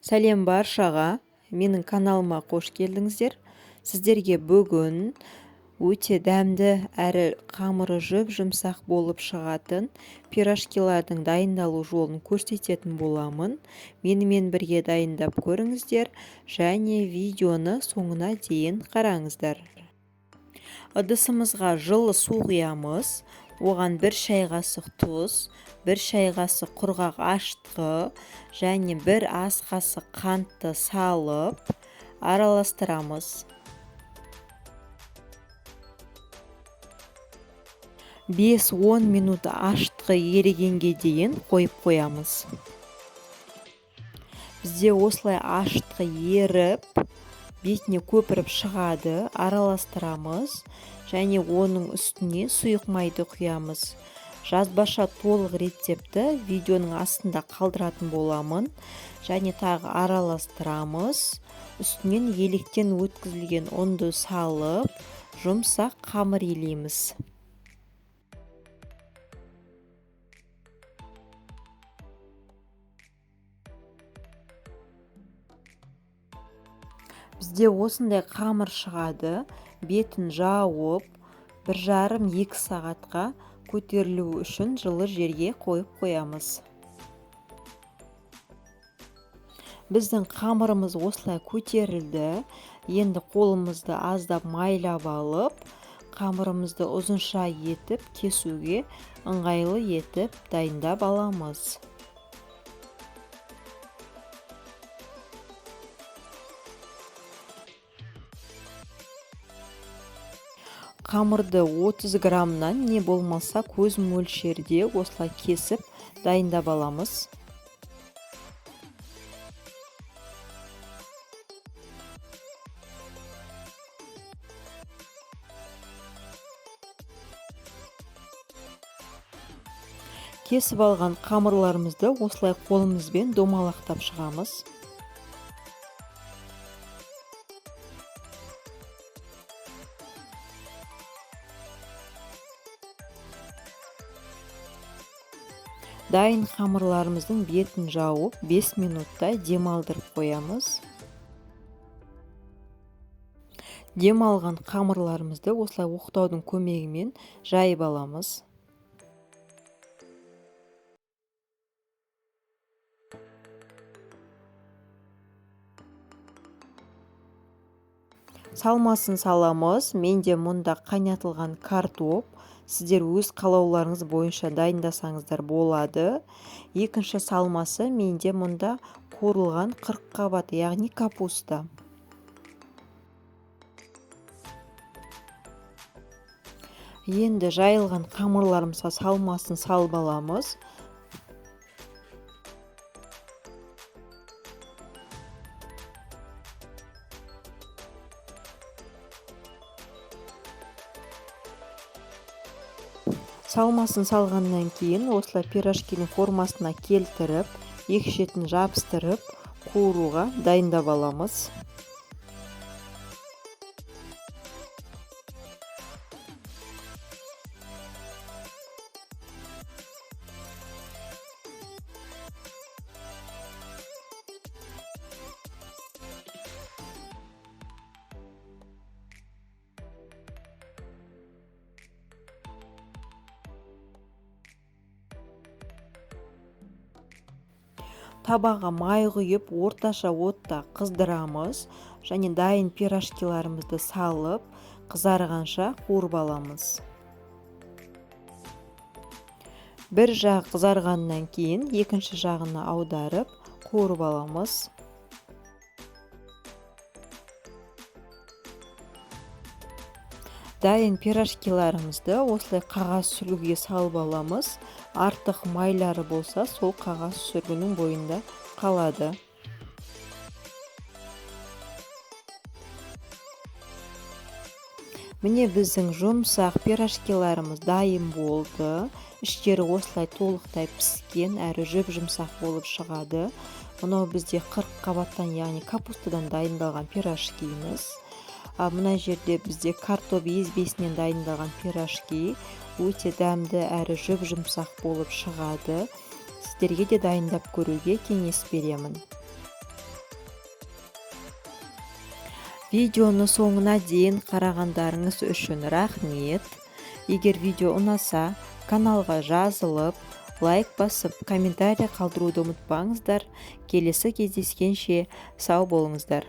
Сәлем баршаға, менің каналыма қош келдіңіздер. Сіздерге бүгін өте дәмді әрі қамыры жұмсақ болып шығатын пирожкилардың дайындалу жолын көрсететін боламын. Менімен бірге дайындап көріңіздер және видеоны соңына дейін қараңыздар. Ыдысымызға жылы су құямыз. Оған 1 шай қасық тұз, 1 шай қасық құрғақ ашытқы және 1 ас қасық қантты салып араластырамыз. 5-10 минут ашытқы ерігенге дейін қойып қоямыз. Бізде осылай ашытқы еріп, бетіне көпіріп шығады, араластырамыз және оның үстіне сұйық майды құямыз. Жазбаша толық рецепті видеоның астында қалдыратын боламын және тағы араластырамыз. Үстінен електен өткізілген ұнды салып, жұмсақ қамыр илейміз. Бізде осындай қамыр шығады, бетін жауып, 1,5-2 сағатқа көтерілу үшін жылы жерге қойып қоямыз. Біздің қамырымыз осылай көтерілді. Енді қолымызды аздап майлап алып, қамырымызды ұзынша етіп, кесуге ыңғайлы етіп дайындап аламыз. Қамырды 30 граммнан не болмаса көз мөлшерде осылай кесіп дайындап аламыз. Кесіп алған қамырларымызды осылай қолымызбен домалақтап шығамыз. Дайын қамырларымыздың бетін жауып 5 минутта демалдырып қоямыз. Демалған қамырларымызды осылай оқтаудың көмегімен жайып аламыз. Салмасын саламыз. Менде мұнда қайнатылған картоп. Сіздер өз қалауларыңыз бойынша дайындасаңыздар болады. Екінші салмасы менде мұнда қуырылған 40 қабат, яғни капуста. Енді жайылған қамырларымызға салмасын салып аламыз. Салмасын салғаннан кейін осылай пирожкinin формасына келтіріп, екі шетін жабыстырып, қуыруға дайындап аламыз. Табаға май құйып, орташа отта қыздырамыз және дайын пирожкиларымызды салып, қызарғанша қуырып аламыз. Бір жағы қызарғаннан кейін екінші жағына аударып, қуырып аламыз. Дайын пирожкиларымызды осылай қағаз сүргіге салып аламыз. Артық майлары болса, сол қағаз сүргінің бойында қалады. Міне біздің жұмсақ пирожкиларымыз дайын болды. Іштері осылай толықтай піскен, әрі жұмсақ болып шығады. Мынау бізде 40 қабаттан, яғни капустадан дайындалған пирожкиміз. Мына жерде бізде картоп езбесінен дайындалған пирожки өте дәмді әрі жұмсақ болып шығады. Сіздерге де дайындап көруге кеңес беремін. Видеоны соңына дейін қарағандарыңыз үшін рахмет. Егер видео ұнаса, каналға жазылып, лайк басып, комментарий қалдыруды ұмытпаңыздар. Келесі кездескенше сау болыңыздар.